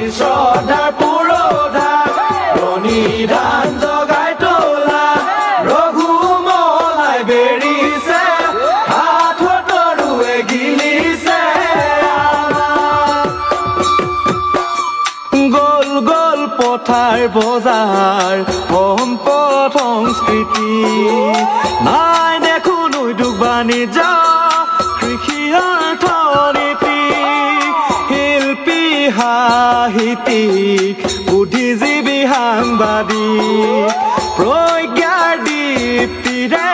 শ্ৰদ্ধাৰ পুৰোধা প্ৰণিধান জগাই তোলা ৰঘুমলাই বেৰিছে হাতত তৰুৱে গিলিছে গোল গোল পথাৰ বজাৰ সম্পদ সংস্কৃতি নাই দেখোন উদ্যোগ বাণিজ্য কৃষি অৰ্থনীতি শিল্পী সাহিত্যিক বুদ্ধিজীৱী সাংবাদিক প্ৰজ্ঞাৰ দীপ্তিৰে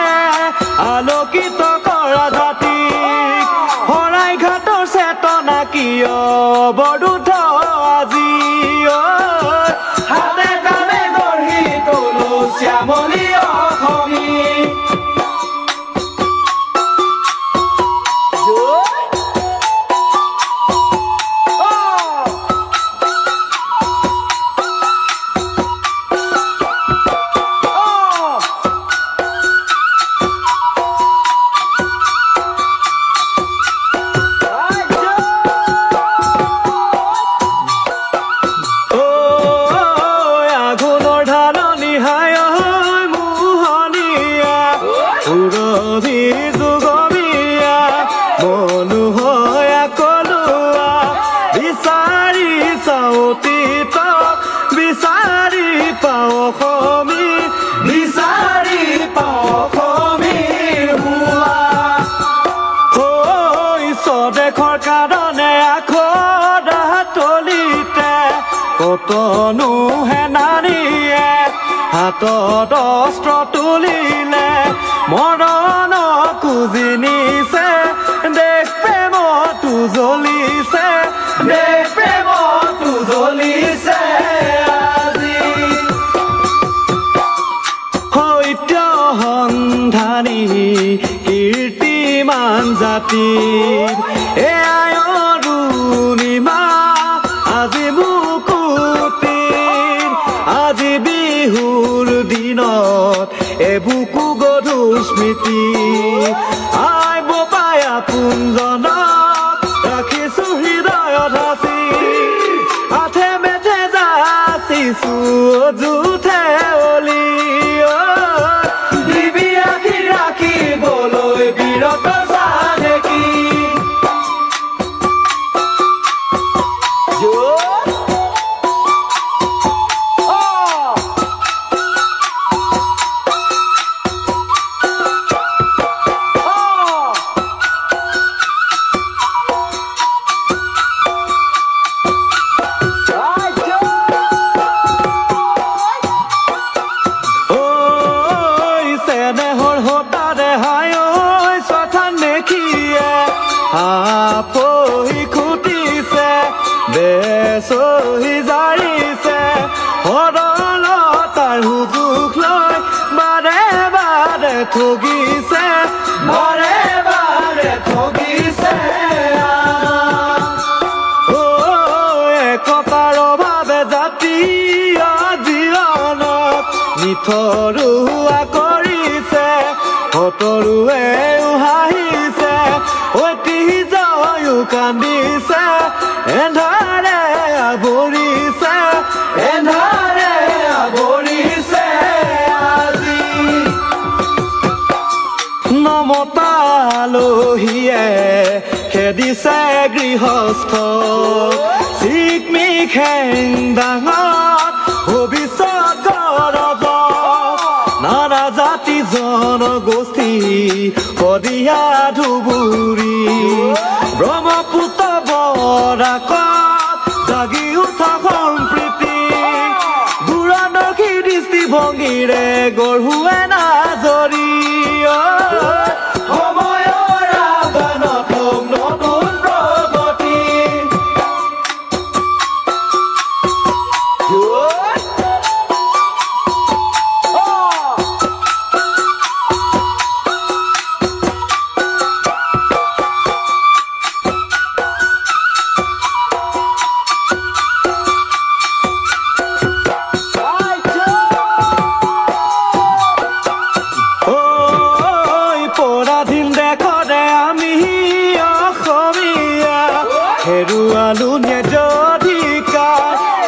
আলোকিত কৰা জাতিক শৰাইঘাটৰ চেতনা কিয় বৰুদ্ধ আজি হাতে কামে গঢ়ি তোলো শ্যামলী অসমী কতনো হেনাৰীয়ে হাতত অস্ত্ৰ তুলিলে মৰণকো জিনিছে দেশ প্ৰেমতো জ্বলিছে দেশ প্ৰেমতো জ্বলিছে আজি সত্য সন্ধানী কীৰ্তিমান জাতিৰ এয়াই অৰুণিমা আজি আজি বিহুৰ দিনত এবুকু গধুৰ স্মৃতি আই বোপাই আপোনজনক ৰাখিছো হৃদয়ত সাঁচি আঠে মেঠে যাচিছো অযুথে অলি দিবি ৰাখি ৰাখিবলৈ বিৰত চানেকি আপহি খুটিছে বেচহি জাৰিছে সৰলতাৰ সুযোগ লৈ বাৰে বাৰে ঠগিছে বাৰে বাৰে ঠগিছে একতাৰ অভাৱে জাতীয় জীৱনত নিথৰুৱা কৰিছে সতৰুৱে হাঁহিছে ঐতিহ্যও কান্দিছে এন্ধাৰে আৱৰিছে এন্ধাৰে আৱৰিছে আজি নমতা আলহীয়ে খেদিছে গৃহস্থ চিকমিক হেংদাঙত ভৱিষ্যত গৰব নানা জাতি জনগোষ্ঠী শদিয়া ধুবুৰী ব্ৰহ্মপুত্ৰ বৰাকত জাগি উঠা সম্প্ৰীতি দূৰদৰ্শী দৃষ্টিভংগীৰে গঢ়ুৱে নাজৰি সময়ৰ আহ্বানত নতুন প্ৰগতি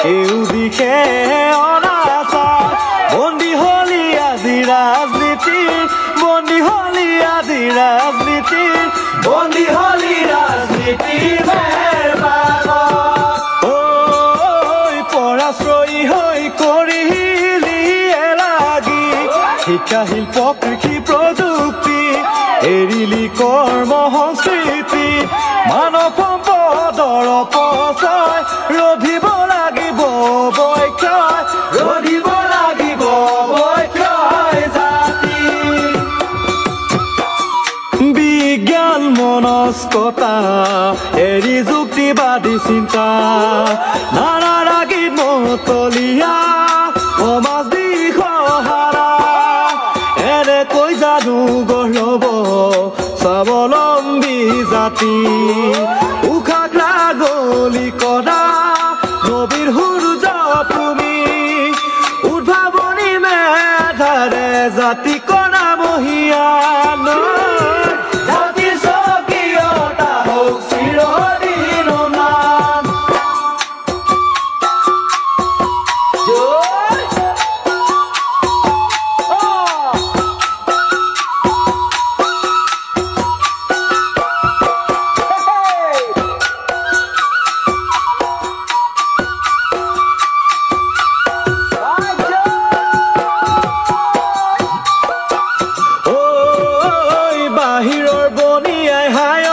কেউদিকে অনাচাৰ বন্দী হলি আজি ৰাজনীতিৰ বন্দী হলি আজি ৰাজনীতিৰ বন্দী হলি ৰাজনীতিৰ মেৰপাত পৰাশ্ৰয়ী হৈ কৰিলি এলাগি শিক্ষা-শিল্প কৃষি প্ৰযুক্তি এৰিলি কৰ্ম সংস্কৃতি মানৱ সম্পদৰ অপচয় ৰধিব লাগিব বৈক্ষয় ৰধিব লাগিব বৈক্ষয় জাতি বিজ্ঞান মনস্কতা এৰি যুক্তিবাদী চিন্তা নানাৰাগী মতলীয়া সমাজ দিশহাৰা এনেকৈ জানো গঢ় ল'ব স্বাৱলম্বী জাতি উশাক লাগলি কৰা নবীৰ সূৰ্য তুমি উদ্ভাৱনী মেধাৰে জাতি কৰা মহিয়ান জাতিৰ স্বকীয়তা হওক চিৰদিন মান বাহিৰৰ বনিয়াই হায়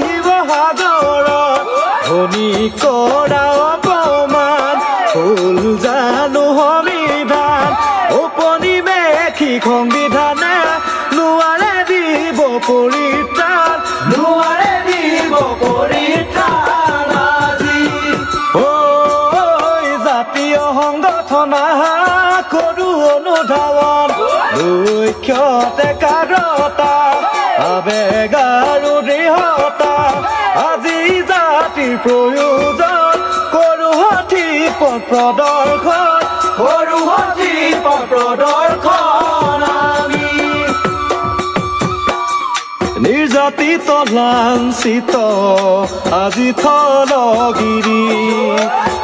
শিৱসাগৰত ধনী কৰা অপমান ফুল জানো সংবিধান ঔপনিৱেশিক সংবিধানে নোৱাৰে দিব পৰিত্ৰাণ নোৱাৰে দিব পৰিত্ৰাণ আজি জাতীয় সংগঠন কৰো অনুধাৱন লক্ষ্যত একাগ্ৰতা আবেগ আৰু দৃঢ়তা আজি জাতিৰ প্ৰয়োজন কৰো সঠিক পথ প্ৰদৰ্শন কৰো সঠিক পথ প্ৰদৰ্শন আমি নিৰ্যাতিত লাঞ্চিত আজি থলগিৰি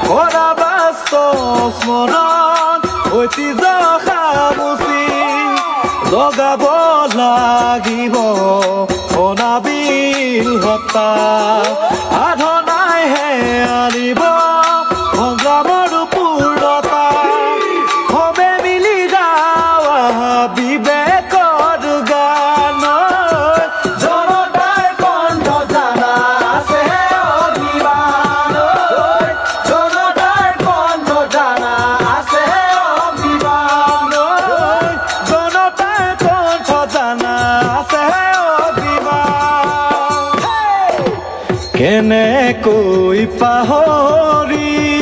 কৰা বাস্তৱ স্মৰণ ঐতিহ্য সামুচি জগাব লাগিব অনাবিল হত্যা সাধনাইহে আনিব সংগ্ৰামৰ পূৰ্ণতা সবে মিলি গাৱা বিবেকৰ গান জনতাৰ কণ্ঠ জানা আছে অভিমান জনতাৰ কণ্ঠ জানা আছে অভিমান জনতাৰ কণ্ঠ জানা আছে অভিমান কেনেকৈ পাহৰি